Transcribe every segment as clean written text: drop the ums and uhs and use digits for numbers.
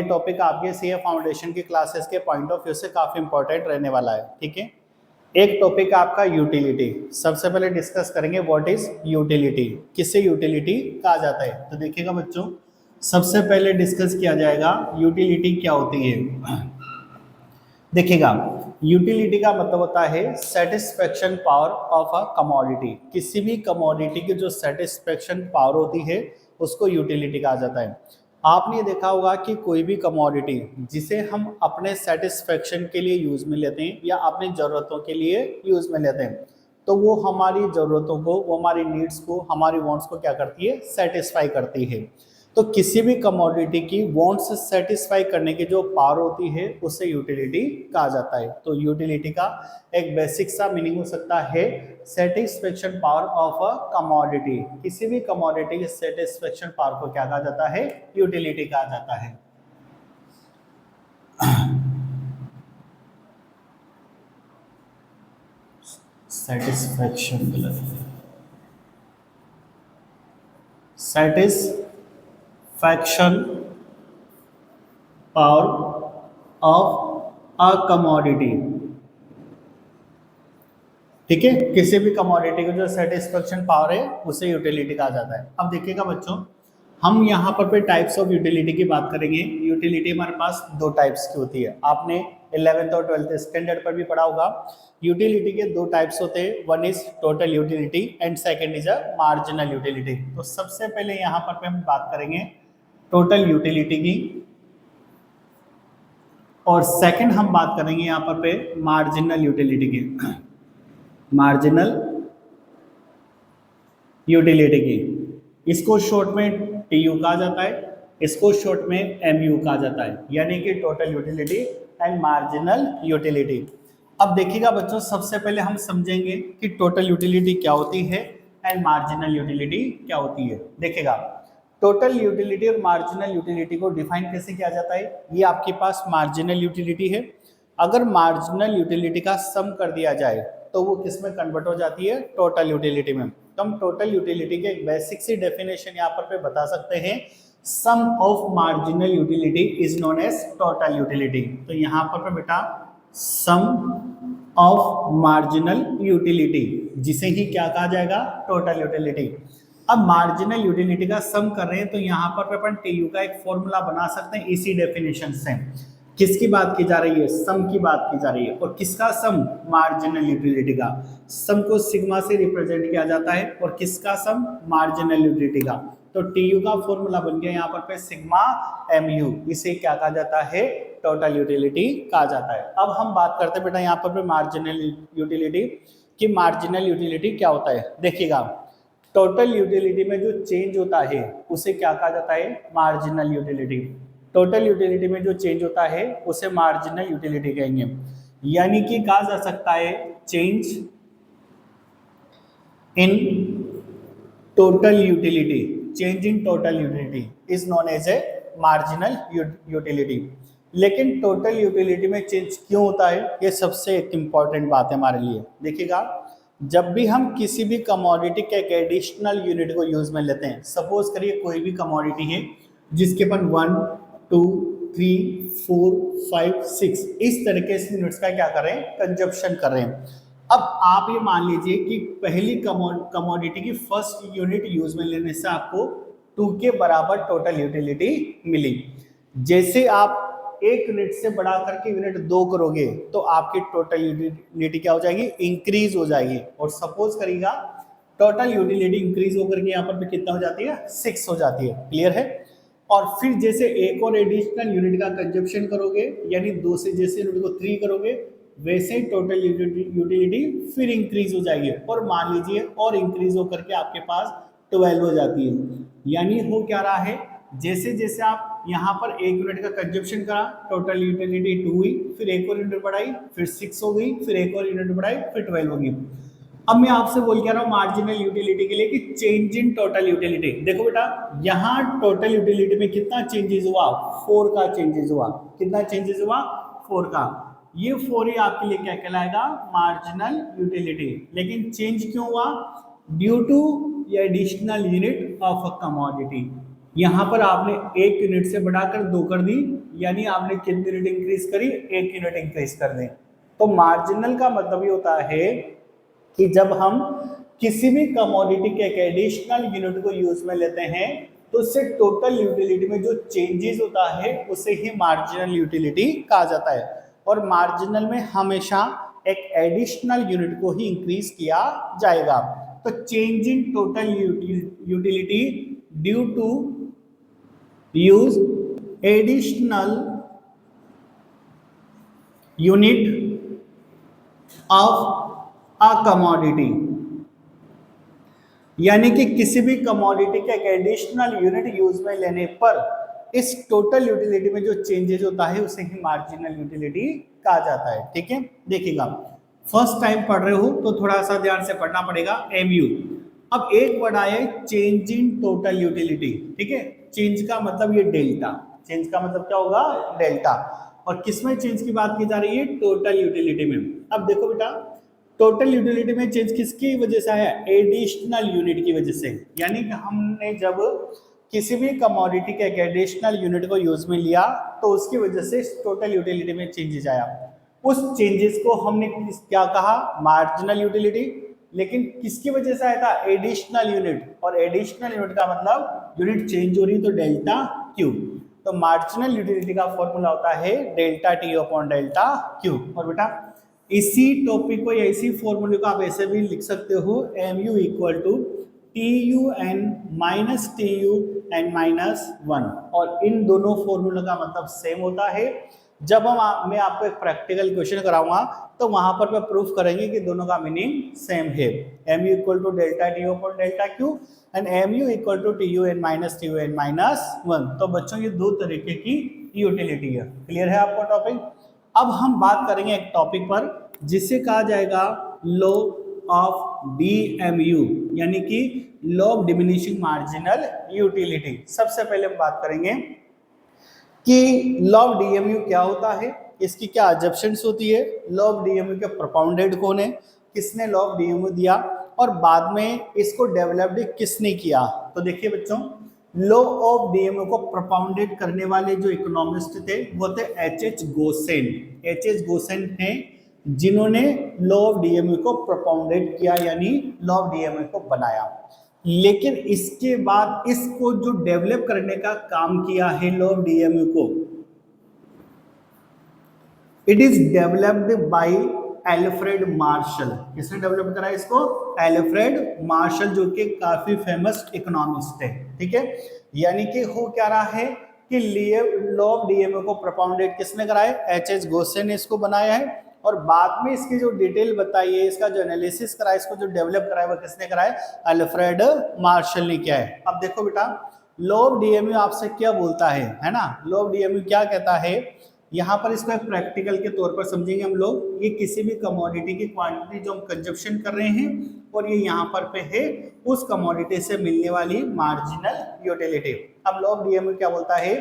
Topic आपके CA foundation की classes के पॉइंट ऑफ व्यू से काफ़ी इंपॉर्टेंट रहने वाला है। ठीक है, एक टॉपिक आपका यूटिलिटी। सबसे पहले डिस्कस करेंगे व्हाट इज यूटिलिटी, किससे यूटिलिटी कहा जाता है। तो देखिएगा बच्चों, सबसे पहले डिस्कस किया जाएगा यूटिलिटी क्या होती है। देखिएगा, यूटिलिटी का मतलब होता है satisfaction power of a commodity. किसी भी कमोडिटी की जो सेटिस्फेक्शन पावर होती है उसको यूटिलिटी कहा जाता है। आपने देखा होगा कि कोई भी कमोडिटी जिसे हम अपने सेटिस्फेक्शन के लिए यूज में लेते हैं या अपनी ज़रूरतों के लिए यूज में लेते हैं, तो वो हमारी ज़रूरतों को, वो हमारी नीड्स को, हमारी वांट्स को क्या करती है, सेटिस्फाई करती है। तो किसी भी कमोडिटी की वांट्स सेटिस्फाई करने की जो पावर होती है उसे यूटिलिटी कहा जाता है। तो यूटिलिटी का एक बेसिक सा मीनिंग हो सकता है satisfaction power of a commodity. किसी भी कमोडिटी की सेटिस्फेक्शन पावर को क्या कहा जाता है, यूटिलिटी कहा जाता है। Satisfaction power of a commodity. ठीक है, किसी भी कमोडिटी की जो सेटिस्फेक्शन पावर है उसे यूटिलिटी कहा जाता है। अब देखिएगा बच्चों, हम यहाँ पर टाइप्स ऑफ यूटिलिटी की बात करेंगे। यूटिलिटी हमारे पास दो टाइप्स की होती है। आपने 11th और 12th स्टैंडर्ड पर भी पढ़ा होगा। यूटिलिटी के दो टाइप्स होते हैं, one is total utility and second is a marginal utility. तो सबसे पहले यहाँ पर हम बात करेंगे टोटल यूटिलिटी की, और सेकंड हम बात करेंगे यहाँ पर मार्जिनल यूटिलिटी की। मार्जिनल यूटिलिटी की, इसको शॉर्ट में टीयू कहा जाता है, इसको शॉर्ट में एमयू कहा जाता है, यानी कि total utility and marginal utility. अब देखिएगा बच्चों, सबसे पहले हम समझेंगे कि टोटल यूटिलिटी क्या होती है एंड मार्जिनल यूटिलिटी क्या होती है। देखिएगा, टोटल यूटिलिटी और मार्जिनल यूटिलिटी को डिफाइन कैसे किया जाता है। ये आपके पास मार्जिनल यूटिलिटी है। अगर मार्जिनल यूटिलिटी का सम कर दिया जाए तो वो किस में कन्वर्ट हो जाती है, टोटल यूटिलिटी में। तो हम टोटल यूटिलिटी के एक बेसिक सी डेफिनेशन यहाँ पर बता सकते हैं, sum of marginal utility is known as total utility. तो यहाँ पर बेटा सम ऑफ मार्जिनल यूटिलिटी, जिसे ही क्या कहा जाएगा, टोटल यूटिलिटी। अब मार्जिनल यूटिलिटी का सम कर रहे हैं तो यहाँ पर अपन टीयू का एक फॉर्मूला बना सकते हैं इसी डेफिनेशन से। किसकी बात की जा रही है, सम की बात की जा रही है। और किसका सम, मार्जिनल यूटिलिटी का। सम को सिग्मा से रिप्रेजेंट किया जाता है और किसका सम, मार्जिनल यूटिलिटी का। तो टीयू का फॉर्मूला बन गया यहाँ पर सिग्मा एमयू, इसे क्या कहा जाता है, टोटल यूटिलिटी कहा जाता है। अब हम बात करते हैं बेटा यहाँ पर मार्जिनल यूटिलिटी की। मार्जिनल यूटिलिटी क्या होता है, देखिएगा, टोटल यूटिलिटी में जो चेंज होता है उसे क्या कहा जाता है, मार्जिनल यूटिलिटी। टोटल यूटिलिटी में जो चेंज होता है उसे मार्जिनल यूटिलिटी कहेंगे। यानी कि कहा जा सकता है change in total utility, change in total utility is known as a marginal utility. लेकिन टोटल यूटिलिटी में चेंज क्यों होता है, ये सबसे एक इम्पॉर्टेंट बात है हमारे लिए। देखिएगा, जब भी हम किसी भी कमोडिटी के एक एडिशनल यूनिट को यूज में लेते हैं, सपोज करिए कोई भी कमोडिटी है जिसके अपन 1, 2, 3, 4, 5, 6 इस तरीके से यूनिट्स का क्या कर रहे हैं, कंजप्शन कर रहे हैं। अब आप ये मान लीजिए कि पहली कमोडिटी की फर्स्ट यूनिट यूज में लेने से आपको 2 के बराबर टोटल यूटिलिटी मिली। जैसे आप एक यूनिट से बढ़ा करके यूनिट 2 करोगे तो आपकी टोटल यूटिलिटी क्या हो जाएगी, इंक्रीज हो जाएगी। और सपोज करिएगा टोटल यूटिलिटी इंक्रीज होकर के यहाँ पर कितना हो जाती है, 6 हो जाती है। क्लियर है। और फिर जैसे एक और एडिशनल यूनिट का कंजप्शन करोगे, यानी 2 से जैसे यूनिट को 3 करोगे, वैसे ही टोटल यूटिलिटी फिर इंक्रीज हो जाएगी। और मान लीजिए और इंक्रीज होकर के आपके पास 12 हो जाती है। यानी हो क्या रहा है, जैसे जैसे आप यहाँ पर एक यूनिट का कंजप्शन करा, टोटल यूटिलिटी 2 हुई, फिर एक और यूनिट बढ़ाई, फिर 6 हो गई, फिर एक और यूनिट बढ़ाई, फिर 12 होगी। अब मैं आपसे बोल के रहा हूँ मार्जिनल यूटिलिटी के लिए कि चेंज इन टोटल यूटिलिटी। देखो बेटा, यहाँ टोटल यूटिलिटी में कितना चेंजेस हुआ, 4 का चेंजेस हुआ। कितना चेंजेस हुआ, 4 का। ये 4 ही आपके लिए क्या कहलाएगा, मार्जिनल यूटिलिटी। लेकिन चेंज क्यों हुआ, due to additional unit of a commodity. यहाँ पर आपने एक यूनिट से बढ़ाकर 2 कर दी, यानी आपने कितनी यूनिट इंक्रीज करी, 1 यूनिट इंक्रीज कर दें। तो मार्जिनल का मतलब ये होता है कि जब हम किसी भी कमोडिटी के एक एडिशनल यूनिट को यूज में लेते हैं तो उससे टोटल यूटिलिटी में जो चेंजेस होता है उसे ही मार्जिनल यूटिलिटी कहा जाता है। और मार्जिनल में हमेशा एक एडिशनल यूनिट को ही इंक्रीज किया जाएगा। तो change in total utility due to use additional unit of a commodity, यानी कि किसी भी कमोडिटी का एक एडिशनल यूनिट यूज में लेने पर इस टोटल यूटिलिटी में जो चेंजेस होता है उसे ही मार्जिनल यूटिलिटी कहा जाता है। ठीक है, देखिएगा फर्स्ट टाइम पढ़ रहे हो तो थोड़ा सा ध्यान से पढ़ना पड़ेगा। एमयू, अब एक वर्ड आया है चेंज इन टोटल यूटिलिटी। ठीक है, चेंज का मतलब ये डेल्टा, चेंज का मतलब क्या होगा, डेल्टा। और किसमें चेंज की बात की जा रही है, टोटल यूटिलिटी में। अब देखो बेटा, टोटल यूटिलिटी में चेंज किसकी वजह से आया, एडिशनल यूनिट की वजह से। यानी कि हमने जब किसी भी कमोडिटी के एक एडिशनल यूनिट को यूज में लिया तो उसकी वजह से टोटल यूटिलिटी में चेंजेस आया। उस चेंजेस को हमने क्या कहा, मार्जिनल यूटिलिटी। लेकिन किसकी वजह से आया था, एडिशनल यूनिट। और एडिशनल यूनिट का मतलब यूनिट चेंज हो रही तो डेल्टा क्यू। तो मार्जिनल यूटिलिटी का फॉर्मूला होता है delta T upon delta Q. और बेटा इसी टॉपिक को या इसी फॉर्मूले को आप ऐसे भी लिख सकते हो, M U equal to T U N minus T U N minus 1। और इन दोनों फॉर्मूले का मतलब सेम होता है। जब मैं आपको एक प्रैक्टिकल क्वेश्चन कराऊंगा तो वहां पर मैं प्रूफ करेंगे कि दोनों का मीनिंग सेम है। M U equal to delta T U upon delta Q and M U equal to T U N minus T U N minus 1। तो बच्चों ये दो तरीके की यूटिलिटी है। क्लियर है आपको टॉपिक। अब हम बात करेंगे एक टॉपिक पर जिसे कहा जाएगा लॉ ऑफ डीएमयू, यानी कि law of diminishing marginal utility. सबसे पहले हम बात करेंगे कि लॉ ऑफ डीएमयू क्या होता है, इसकी क्या अजम्पशंस होती है, लॉ ऑफ डीएमयू के प्रोपाउंडेड कौन है, किसने लॉ ऑफ डीएमयू दिया और बाद में इसको डेवलप्ड किसने किया। तो देखिए बच्चों, लॉ ऑफ डीएमयू को प्रोपाउंडेड करने वाले जो इकोनॉमिस्ट थे वो थे एच गोसेन। एच गोसेन हैं जिन्होंने लॉ ऑफ डीएमयू को प्रोपाउंडेड किया, यानी लॉ ऑफ डीएमयू को बनाया। लेकिन इसके बाद इसको जो डेवलप करने का काम किया है लॉ ऑफ डीएमयू को, it is developed by Alfred Marshall. किसने डेवलप करा इसको, एल्फ्रेड मार्शल, जो कि काफी फेमस इकोनॉमिस्ट है। ठीक है, यानी कि हो क्या रहा है कि लॉ ऑफ डीएमयू को प्रोपाउंडेड किसने कराया, एच गोसेन ने इसको बनाया है। और बाद में इसकी जो डिटेल बताई है, इसका जो एनालिसिस करा है, इसको जो डेवलप करा है वो किसने करा है, एल्फ्रेड मार्शल ने किया है। अब देखो बेटा, लॉ ऑफ डीएमयू आपसे क्या बोलता है ना, लॉ ऑफ डीएमयू क्या कहता है, यहाँ पर इसको एक प्रैक्टिकल के तौर पर समझेंगे हम लोग। ये किसी भी कमोडिटी की क्वांटिटी जो हम कंजप्शन कर रहे हैं और ये यहाँ पर पे है उस कमोडिटी से मिलने वाली मार्जिनल यूटिलिटी। अब लॉ ऑफ डीएमयू क्या बोलता है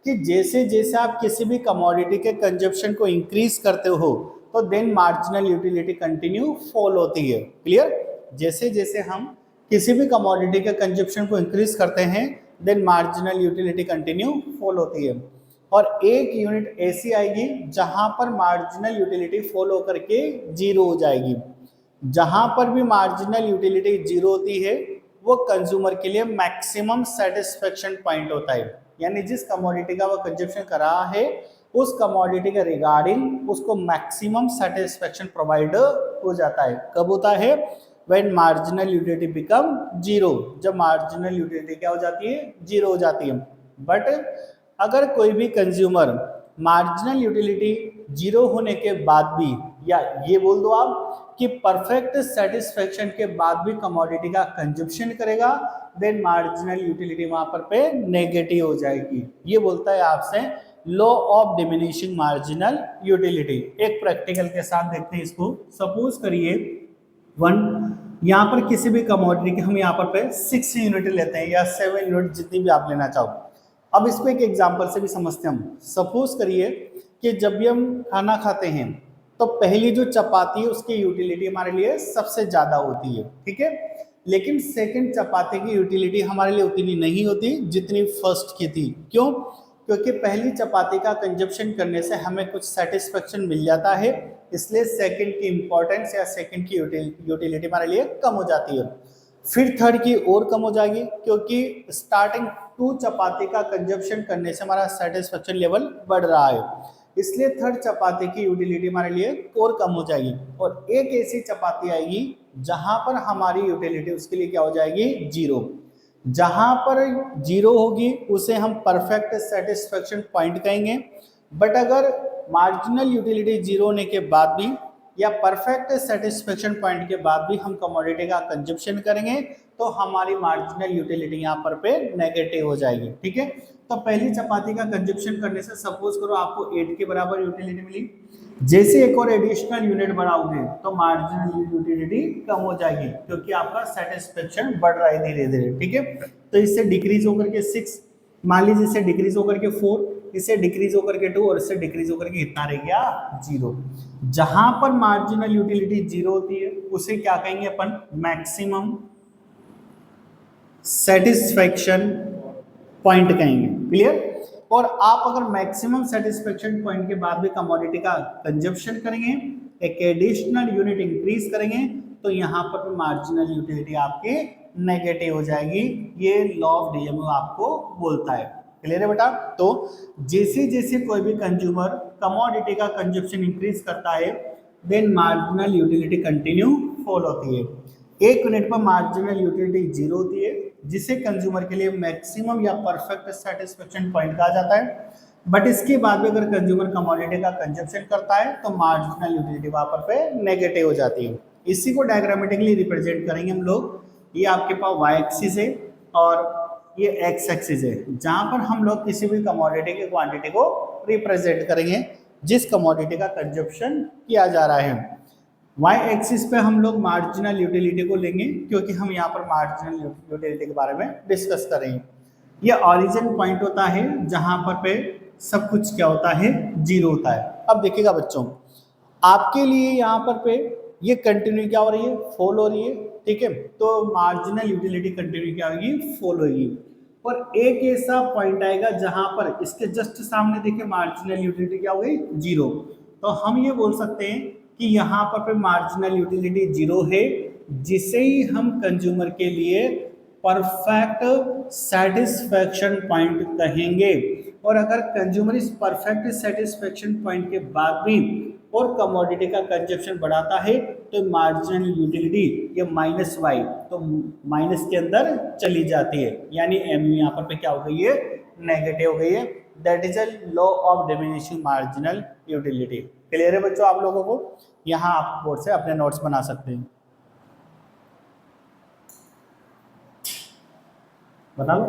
कि जैसे जैसे आप किसी भी कमोडिटी के कंजप्शन को इंक्रीज करते हो तो then marginal utility continue fall होती है। क्लियर, जैसे जैसे हम किसी भी कमोडिटी के कंजप्शन को इंक्रीज करते हैं then marginal utility continue fall होती है। और एक यूनिट ऐसी आएगी जहां पर मार्जिनल यूटिलिटी फॉल होकर के जीरो हो जाएगी। जहां पर भी मार्जिनल यूटिलिटी जीरो होती है वो कंज्यूमर के लिए मैक्सिमम सेटिस्फेक्शन पॉइंट होता है, यानी जिस कमोडिटी का वो कंजप्शन कर रहा है उस कमोडिटी के रिगार्डिंग उसको मैक्सिमम सेटिस्फेक्शन प्रोवाइड हो जाता है। कब होता है, when marginal utility become zero, जब मार्जिनल यूटिलिटी क्या हो जाती है, जीरो हो जाती है। बट अगर कोई भी कंज्यूमर मार्जिनल यूटिलिटी जीरो होने के बाद भी, या ये बोल दो आप कि परफेक्ट सेटिस्फेक्शन के बाद भी कमोडिटी का कंजप्शन करेगा देन मार्जिनल यूटिलिटी वहां पर पे नेगेटिव हो जाएगी। ये बोलता है आपसे law of diminishing marginal utility. एक प्रैक्टिकल के साथ देखते हैं इसको। सपोज करिए यहाँ पर किसी भी कमोडिटी के हम यहाँ पर पे 6 यूनिट लेते हैं या 7 यूनिट, जितनी भी आप लेना चाहो। अब इसको एक एग्जांपल से भी समझते हैं हम। सपोज करिए कि जब भी हम खाना खाते हैं तो पहली जो चपाती है उसकी यूटिलिटी हमारे लिए सबसे ज्यादा होती है। ठीक है, लेकिन सेकंड चपाती की यूटिलिटी हमारे लिए उतनी नहीं होती जितनी फर्स्ट की थी। क्यों, क्योंकि पहली चपाती का कंजप्शन करने से हमें कुछ सेटिस्फेक्शन मिल जाता है, इसलिए सेकंड की इंपॉर्टेंस या सेकंड की यूटिलिटी हमारे लिए कम हो जाती है। फिर थर्ड की और कम हो जाएगी, क्योंकि स्टार्टिंग 2 चपाती का कंजप्शन करने से हमारा सेटिस्फेक्शन लेवल बढ़ रहा है, इसलिए थर्ड चपाती की यूटिलिटी हमारे लिए और कम हो जाएगी। और एक ऐसी चपाती आएगी जहां पर हमारी यूटिलिटी उसके लिए क्या हो जाएगी, 0। जहां पर 0 होगी उसे हम परफेक्ट सेटिस्फेक्शन पॉइंट कहेंगे। बट अगर मार्जिनल यूटिलिटी 0 होने के बाद भी या परफेक्ट सेटिस्फेक्शन पॉइंट के बाद भी हम कमोडिटी का कंजप्शन करेंगे तो हमारी मार्जिनल यूटिलिटी यहाँ पर पे नेगेटिव हो जाएगी। ठीक है, तो पहली चपाती का कंजप्शन करने से सपोज करो आपको 8 के बराबर यूटिलिटी मिली, जैसे एक और एडिशनल यूनिट बढ़ाओगे तो मार्जिनल यूटिलिटी कम हो जाएगी, क्योंकि आपका सेटिस्फेक्शन बढ़ रहा है धीरे धीरे। ठीक है, तो इससे डिक्रीज होकर के 6, मान लीजिए इससे डिक्रीज होकर के 4, इससे डिक्रीज होकर के 2 और इससे डिक्रीज होकर के कितना रह गया, 0। जहां पर मार्जिनल यूटिलिटी 0 होती है उसे क्या कहेंगे अपन, मैक्सिमम सेटिस्फेक्शन पॉइंट कहेंगे। क्लियर। और आप अगर मैक्सिमम सेटिस्फेक्शन पॉइंट के बाद भी कमोडिटी का कंजप्शन करेंगे, एक एडिशनल यूनिट इंक्रीज करेंगे, तो यहाँ पर मार्जिनल यूटिलिटी आपकी नेगेटिव हो जाएगी। ये लॉ ऑफ डीएमओ आपको बोलता है। क्लियर है बेटा। तो जैसे जैसे कोई भी कंज्यूमर कमोडिटी का कंजप्शन इंक्रीज करता है, then marginal utility continue fall होती है। एक यूनिट पर मार्जिनल यूटिलिटी 0 होती है, जिसे कंज्यूमर के लिए मैक्सिमम या परफेक्ट सेटिस्फेक्शन पॉइंट कहा जाता है। बट इसके बाद भी अगर कंज्यूमर कमोडिटी का कंजप्शन करता है तो मार्जिनल यूटिलिटी वहां पर पे नेगेटिव हो जाती है। इसी को डायग्रामेटिकली रिप्रेजेंट करेंगे हम लोग। ये आपके पास वाई एक्सिस है और ये एक्स एक्सिस है, जहां पर हम लोग किसी भी कमोडिटी की क्वांटिटी को रिप्रेजेंट करेंगे जिस कमोडिटी का कंजप्शन किया जा रहा है। वाई एक्सिस पे हम लोग मार्जिनल यूटिलिटी को लेंगे, क्योंकि हम यहाँ पर मार्जिनल यूटिलिटी के बारे में डिस्कस करेंगे। ये ऑरिजिन पॉइंट होता है जहां पर पे सब कुछ क्या होता है, 0 होता है। अब देखिएगा बच्चों, आपके लिए यहाँ पर पे ये कंटिन्यू क्या हो रही है, फॉल हो रही है। ठीक है, तो मार्जिनल यूटिलिटी कंटिन्यू क्या होगी, फॉल होगी। और एक ऐसा पॉइंट आएगा जहां पर इसके जस्ट सामने देखिए मार्जिनल यूटिलिटी क्या हो गई, 0। तो हम ये बोल सकते हैं कि यहाँ पर मार्जिनल यूटिलिटी 0 है, जिसे ही हम कंज्यूमर के लिए परफेक्ट सेटिस्फेक्शन पॉइंट कहेंगे। और अगर कंज्यूमर इस परफेक्ट सेटिस्फेक्शन पॉइंट के बाद भी और कमोडिटी का कंजप्शन बढ़ाता है तो मार्जिनल यूटिलिटी ये -y, तो माइनस के अंदर चली जाती है, यानी एम यहाँ पर पे क्या हो गई है, नेगेटिव हो गई है। That is a law of diminishing marginal utility. Clear है बच्चों आप लोगों को। यहाँ आप बोर्ड से अपने नोट्स बना सकते हैं, बता लो।